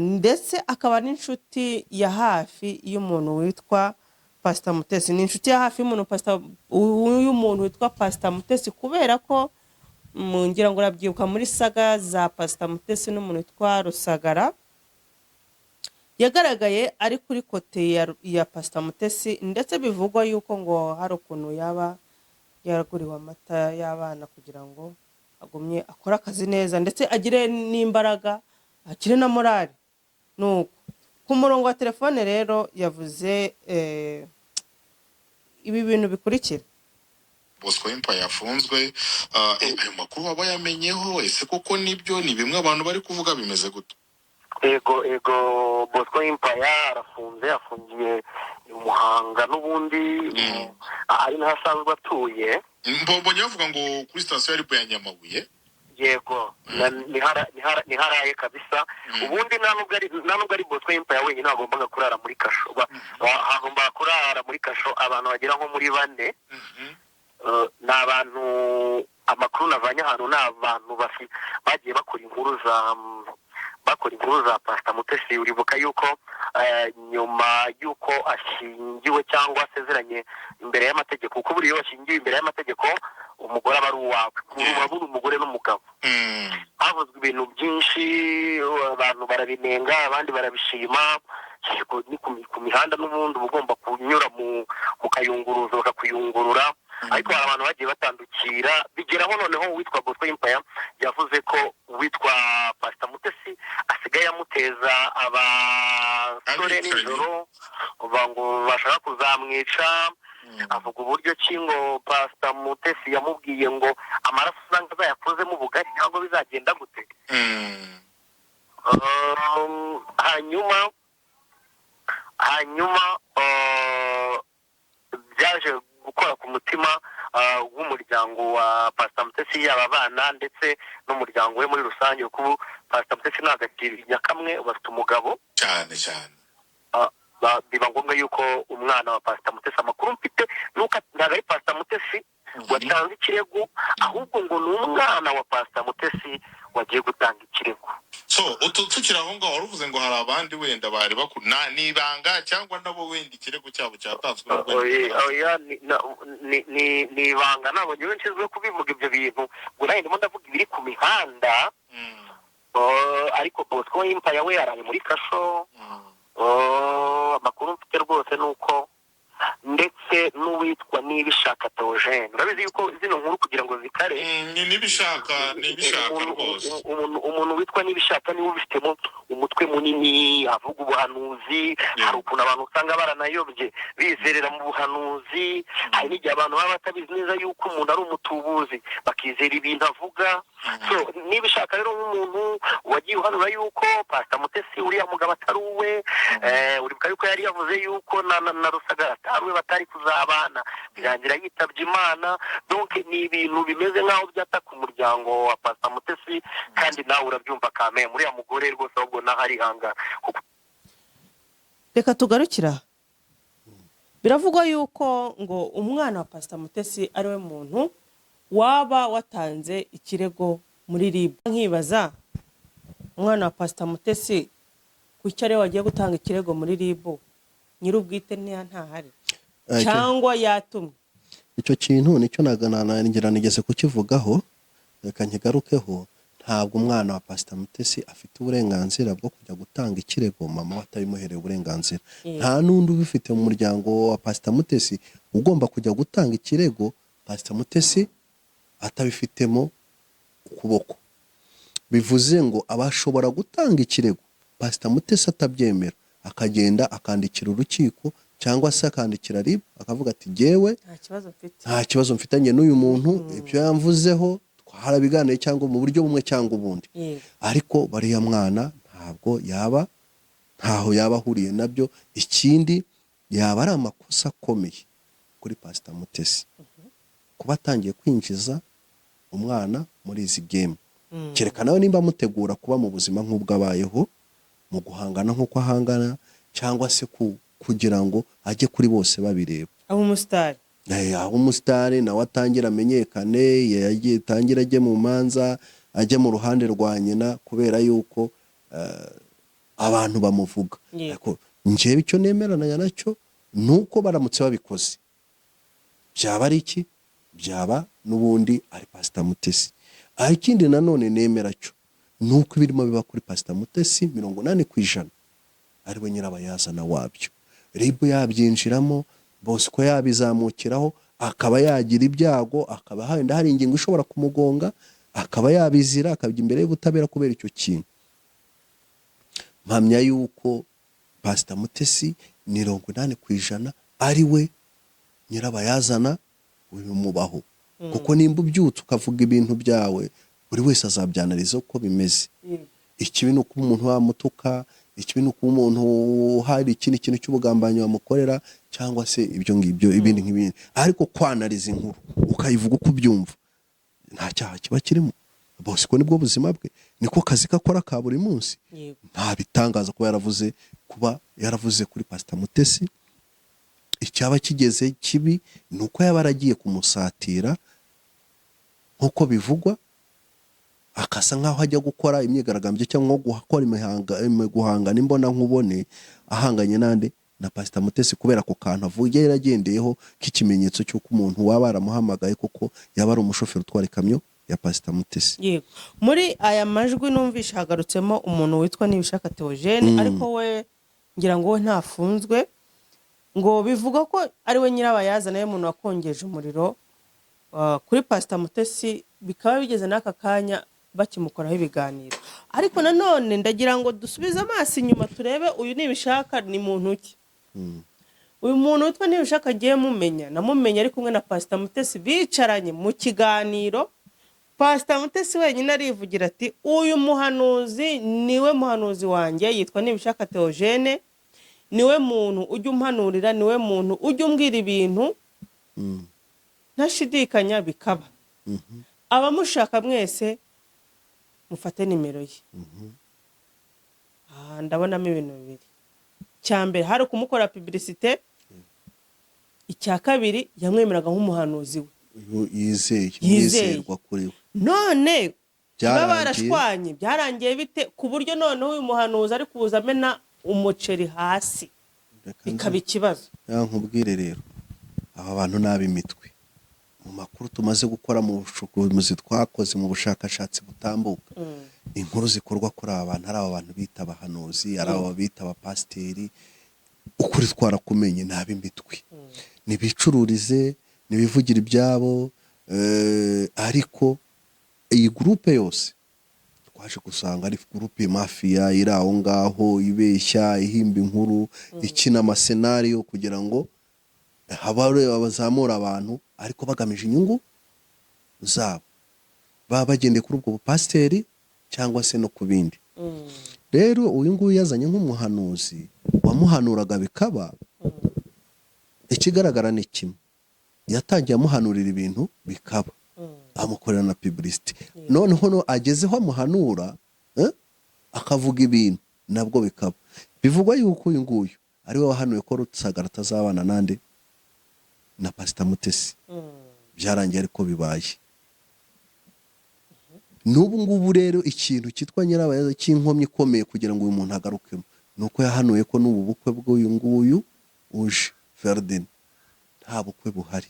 ndetse akaba n'inshuti ya hafi y'umuntu witwa Pastor Mutesi ni inshuti ya hafi y'umuntu witwa Pastor Mutesi kubera ko ngira ngo urabyibuka muri saga za Pastor Mutesi n'umuntu witwa Rusagara yagaragaye ari kuri kote ya Pastor Mutesi ndetse bivugwa yuko ngo hari ukuntu yaba yaraguriwe amata y'abana kugira ngo agumye akora akazi neza ndetse agire n'imbaraga akire na morale nuko ku murongo wa telefone rero yavuze ibi bintu bikurikira Bosco Empire yafunzwe ayo makuru waba yamenyeho ese koko nibyo ni bimwe abantu bari kuvuga bimeze gute ego Bosco Empire afungiye Muhanga n'ubundi ari nahasanzwe atuye mbonye bavuga ngo kuri station yari ya Nyamabuye yego ni haraye kabisa ubundi nubwo ari Bosco Empire wenyine agomba kurara muri kasho agomba kurara muri kasho abantu bagera nko muri 4 n'abantu amakuru navanye hano n'abantu bagiye bakora inkuru za Pastor Mutesi uribuka yuko nyuma yuko ashingiwe cyangwa asezeranye imbere y'amategeko kuko buri yose ashingiwe imbere y'amategeko umugore aba ari uwawe urabura umugore n'umugabo havuzwe ibintu byinshi abantu barabinenga abandi barabishima ni ku mihanda n'ubundi ugomba kunyura mu kayunguruzo bakakuyungurura ariko hari abantu bagiye batandukira bigeraho noneho witwa Bosco Empire yavuze ko witwa Pastor Mutesi asigaye amuteza abasore nijoro ngo bashaka kuzamwica avuga uburyo ki ngo Pastor Mutesi yamubwiye ngo amaraso usanga azayakozemo ubugari ntabwo bizagenda gute hanyuma byaje gukora ku mutima w'umuryango wa Pastor Mutesi yaba abana ndetse n'umuryango we muri rusange kuko Pastor Mutesi nagakiri nyakamwe bafite umugabo cyane biba ngombwa yuko umwana wa Pastor Mutesi amakuru mfite nuko ntabwo ari Pastor Mutesi watanze ikirego ahubwo ngo ni umwana wa Pastor Mutesi wagiye gutanga ikirego so so tukiri aho ngaho waruvuze ngo hari abandi wenda bari nibanga cyangwa nabo wenda ikirego cyabo cyatanzwe oya ni ibanga ntabwo njyewe nshinzwe kubivuga ibyo bintu ngo nawe ndimo ndavuga ibiri ku mihanda ariko Bosco Empire we yaraye muri kasho amakuru mfite rwose ni uko ndetse n'uwitwa Nibishaka Theogene urabizi yuko zino nkuru kugira ngo zikare nibishaka rwose umuntu witwa Nibishaka niwe ubifitemo umutwe munini avuga ubuhanuzi hari ukuntu abantu usanga baranayobye bizerera mu buhanuzi hari n'igihe abantu baba batabizi neza yuko umuntu ari umutubuzi bakizera ibintu avuga so Nibishaka rero nk'umuntu wagiye uhanura yuko Pastor Mutesi uriya mugabo atari uwe uribuka yuko yari yavuze yuko na Rusagara atari we batari kuzabana birangira yitabye Imana donc ni ibintu bimeze nk'aho byataka umuryango wa Pastor Mutesi kandi nawe urabyumva kame muri ya mugore rwose ahubwo nahari hanga reka tugarukira biravugwa yuko ngo umwana wa Pastor Mutesi ari we muntu waba watanze ikirego muri RIB nkibaza umwana wa Pastor Mutesi kucyare wagiye gutanga ikirego muri RIB nyirubwite ntahari cyangwa yatumwe icyo kintu nicyo naganira nigeze kukivugaho reka nkigarukeho ntabwo umwana wa Pastor Mutesi afite uburenganzira bwo kujya gutanga ikirego mama watabimuhereye uburenganzira nta nundi ubifite mu muryango wa Pastor Mutesi ugomba kujya gutanga ikirego Pastor Mutesi atabifitemo ukuboko bivuze ngo abashobora gutanga ikirego Pastor Mutesi atabyemera akagenda akandikira urukiko cyangwa se akandikira RIB akavuga ati jewe nta kibazo mfitanye n'uyu muntu ibyo yamvuzeho twarabiganiye cyangwa mu buryo bumwe cyangwa ubundi ariko bariya mwana ntaho yaba ahuriye nabyo ikindi yaba ari amakosa akomeye kuri Pastor Mutesi kuba atangiye kwinjiza umwana muri izi game kerekana nawe nimba mutegura kuba mu buzima nk'ubwabayeho mu guhangana nk'uko ahangana cyangwa se kugira ngo ajye kuri bose babireba aho umusitari nawe atangira amenyekane yagiye tangira ajye mu manza ajye mu ruhande rwa nyina kubera yuko abantu bamuvuga ariko njyewe icyo nemeranya nacyo nuko baramutse babikoze byaba ari iki byaba n'ubundi ari Pastor Mutesi ikindi nanone nemera cyo nuko ibirimo biba kuri Pastor Mutesi 80% ari we nyirabayazana wabyo RIB yabyinjiramo Bosco yabizamukiraho akaba yagira ibyago akaba hari ingingo ishobora kumugonga akaba yabizira akabya imbere y'ubutabera kubera icyo kintu mpamya yuko Pastor Mutesi 80% ari we nyirabayazana uyu mubaho kuko nimba ubyutse ukavuga ibintu byawe buri wese azabyanariza uko bimeze ikibi ni uko umuntu wamutuka ikibi ni uko umuntu hari ikindi kintu cy'ubugambanyi wamukorera cyangwa se ibyo ngibyo ibindi nk'ibindi ariko kwanariza inkuru ukayivuga uko ubyumva nta cyaha kiba kirimo bose ko nibwo buzima bwe niko kazi kakora ka buri munsi nta bitangaza kuba yaravuze kuri Pastor Mutesi icyaba kigeze kibi nuko yaba aragiye kumusatira nkuko bivugwa akasa nkaho ajya gukora imyigaragambyo cyangwa gukora guhangana imbona nkubone ahanganye nande na Pastor Mutesi kubera ko kantu avuye yaragendeyeho k'ikimenyetso cy'uko umuntu waba aramuhamagaye kuko yaba ari umushoferi utwara ikamyo ya Pastor Mutesi. Yego muri aya majwi numvisha hagarutsemo umuntu witwa Nibishaka Theogene ariko we ngira ngo we ntafunzwe ngo bivuga ko ari we nyirabayazana y'umuntu wakongeje umuriro kuri Pastor Mutesi bikaba bigeze n'aka kanya bakimukoraho ibiganiro ariko nanone ndagira ngo dusubize amaso inyuma turebe uyu Nibishaka ni muntu ki uyu muntu witwa Nibishaka agiye namumenye ari kumwe na Pastor Mutesi bicaranye mu kiganiro Pastor Mutesi wenyine arivugira ati uyu muhanuzi niwe muhanuzi wanjye yitwa Nibishaka Theogene niwe muntu ujya umpanurira niwe muntu ujya umbwira ibintu ntashidikanya bikaba abamushaka mwese mufate nimero ye ndabonamo ibintu bibiri cyambere hari kumukora publicité icya kabiri yamwemeraga nk'umuhanuzi we yizerwa kuri we none niba byarangiye barashwanye byarangiye bite ku buryo noneho uyu muhanuzi ari kuza amena umuceri hasi bikaba ikibazo. nkubwire rero aba bantu n'ab'imitwe mu makuru tumaze gukora mu bushukuzi twakoze mu bushakashatsi butambuka inkuru zikorwa kuri aba bantu ari aba bantu bita abahanuzi ari aba bita abapasiteri ukuri twarakumenye n'ab'imitwe nibicururize nibivugira ibyabo ariko iyi gurupe yose twaje gusanga ari gurupe mafiya iri aho ngaho ibeshya ihimba inkuru ikina amasenariyo kugira ngo bazamura abantu ariko bagamije inyungu zabo baba bagendeye kuri ubwo bupasiteri cyangwa se no ku bindi. Rero uyu nguyu yazanye nk'umuhanuzi wamuhanuraga bikaba ikigaragara ni kimwe yatangiye amuhanurira ibintu bikaba amukorera na publicity noneho agezeho amuhanura akavuga ibintu nabwo bikaba bivugwa yuko uyu nguyu ari we wahanuye ko Rusagara atazabana nande na Pastor Mutesi byarangiye ariko bibaye n'ubu ngubu rero ikintu cyitwa nyirabayaza cy'inkomyi ikomeye kugira ngo uyu muntu agarukemo nuko yahanuye ko n'ubu bukwe bw'uyu nguyu uje Ferdinand nta bukwe buhari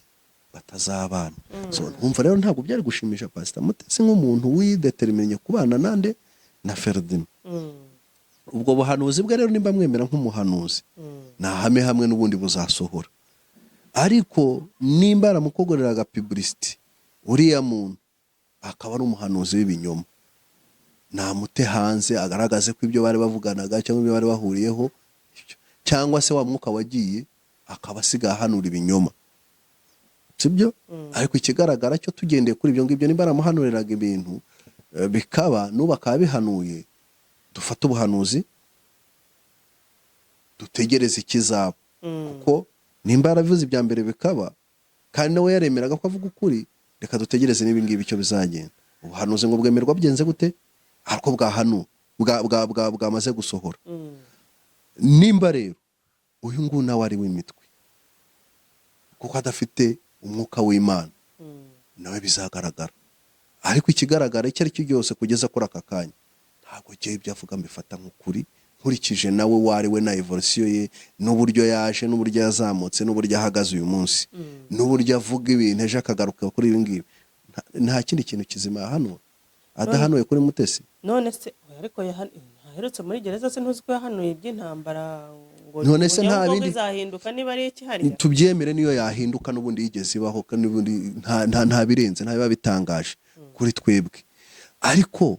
batazabana. So ntumva rero ntabwo byari gushimisha Pastor Mutesi nk'umuntu wideterminye kubana nande na Ferdinand. Ubwo buhanuzi bwe rero nimba mwemera nk'umuhanuzi nahame hamwe n'ubundi buzasohora, ariko nimba aramukogoreraga publicity uriya muntu akaba ari umuhanuzi w'ibinyoma namute hanze agaragaze ko ibyo bari bavuganaga cyangwa ibyo bari bahuriyeho cyangwa se wa mwuka wagiye akaba asiga ahanura ibinyoma sibyo. Ariko ikigaragara cyo tugendeye kuri ibyo ngibyo nimba aramuhanuriraga ibintu bikaba n'ubaka bihanuye dufata ubuhanuzi dutegereze ikizaba kuko nimba yaravuze ibya mbere bikaba kandi nawe yaremeraga ko avuga ukuri reka dutegereze nibi ngibi icyo bizagenda. Ubuhanuzi ngo bwemerwa byenze gute ariko bwamaze gusohora. Nimba rero uyu nguyu nawe ari w'imitwe kuko adafite umwuka w'Imana nawe bizagaragara, ariko ikigaragara icyo ari cyo cyose kugeza kuri aka kanya ntabwo giye byavuga mbifata nk'ukuri nkurikije nawe wari we na evolution ye n'uburyo yaje n'uburyo yazamutse n'uburyo ahagaze uyu munsi n'uburyo avuga ibintu ejo akagaruka kuri ibi ngibi nta kindi kintu kizima hano adahanuye kuri Mutesi. None se ariko yaherutse muri gereza se ntuzi ko yahanuye iby'intambara ngo none se nta bindi bizahinduka niba ari iki hari tubyemere niyo yahinduka n'ubundi yigeze ibaho kandi n'ubundi nta birenze nta biba bitangaje kuri twebwe, ariko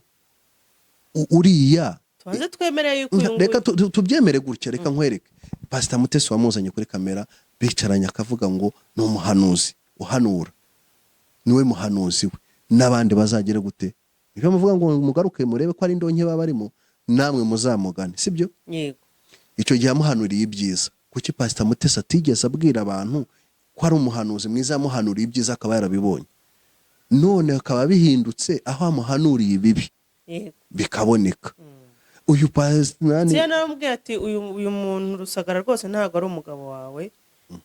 uriya tubanze twemereye yuko reka tubyemere gutya. Reka nkwereke Pastor Mutesi wamuzanye kuri kamera bicaranye akavuga ngo ni umuhanuzi uhanura niwe muhanuzi we n'abandi bazagere gute ibyo muvuga ngo mugaruke murebe ko ari indonke baba barimo namwe muzamugane sibyo. Yego icyo gihe amuhanuriye ibyiza kuki Pastor Mutesi atigeze abwira abantu ko ari umuhanuzi mwiza amuhanuriye ibyiza akaba yarabibonye none akaba bihindutse aho amuhanuriye ibibi bikaboneka. Uyu Pastor naramubwiye ati uyu muntu Rusagara rwose ntabwo ari umugabo wawe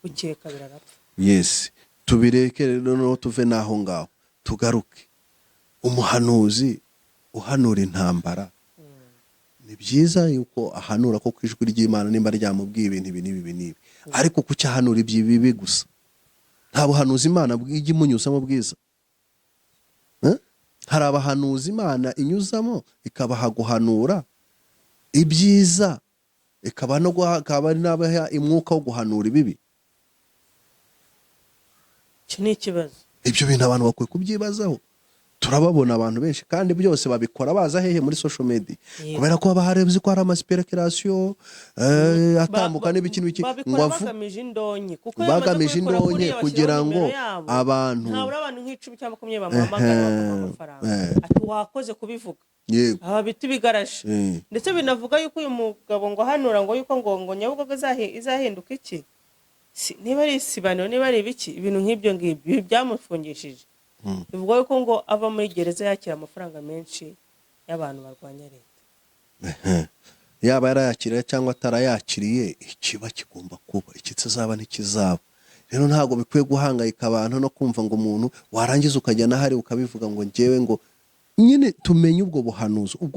ukeka birarapfa. Yes tubireke rero no tuve naho ngaho tugaruke umuhanuzi uhanura intambara ni byiza yuko ahanura ko kwijwi ry'Imana nimba ryamubwiye ibintu ibi n'ibi ariko kuki ahanura ibyibibi gusa nta buhanuzi Imana bw'igi munyuzamo bwiza. Hari abahanuzi Imana inyuzamo ikabaha guhanura ibyiza ikaba no guhakaba n'abaha imwuka wo guhanura ibibi. Iki ni ikibazo ibyo bintu abantu bakwiye kubyibazaho. Turababona abantu benshi kandi byose babikora baza hehe muri social media kubera ko baharebye ko hari amaspiration atambuka n'ibikintu biki ngo bagamije indonke kuko bagamije indonke kugira ngo abantu ntabura abantu nk'icumi cyangwa 20 bamuhamagara amafaranga ati wakoze kubivuga aba biti bigaraje ndetse binavuga yuko uyu mugabo ngo hanura ngo yuko ngo Nyabugogo izahinduka iki niba ari isibaniro niba ari ibiki ibintu nk'ibyo ngibyo byamufungishije bivuga yuko ngo ava muri gereza yakira amafaranga menshi y'abantu barwanya leta. Yaba yarayakiriye cyangwa atarayakiriye ikiba kigomba kuba ikitazaba ntikizaba. Rero ntago bikwiye guhangayika abantu no kumva ngo umuntu warangiza ukajya nahari ukabivuga ngo ngewe ngo nyine tumenye ubwo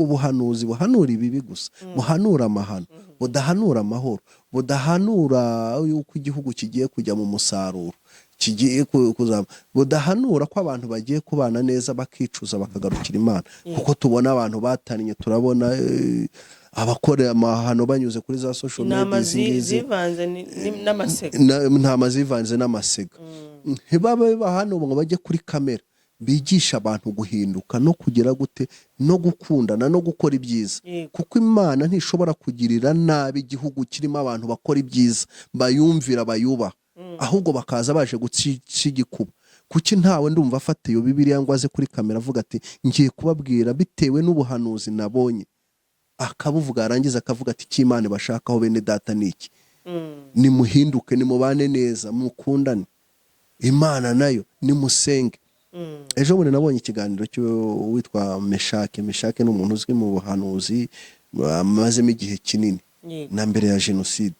buhanuzi buhanura ibibi gusa, buhanura amahano, budahanura amahoro, budahanura yuko igihugu kigiye kujya mu musaruro, kigiye kuzaba, budahanura ko abantu bagiye kubana neza bakicuza bakagarukira Imana, kuko tubona abantu batannye, turabona abakorera amahano banyuze kuri za social media zivanze n'amasega, ntama zivanze n'amasega. Ntibabe bahano ngo bajye kuri kamera bigisha abantu guhinduka no kugira gute no gukundana no gukora ibyiza, kuko Imana ntishobora kugirira nabi igihugu kirimo abantu bakora ibyiza bayumvira bayubaha, ahubwo bakaza baje gucigikuba. Kuki ntawe ndumva afata iyo Bibiliya ngo aze kuri kamera avuga ati ngiye kubabwira bitewe n'ubuhanuzi nabonye, akabuvuga arangiza akavuga ati cy'Imana bashakaho bene data niki, nimuhinduke, nimubane neza, mukundane, Imana nayo nimusenge. Ejo bundi nabonye ikiganiro witwa Meshake ni umuntu uzwi mu buhanuzi amazemo igihe kinini na mbere ya jenoside.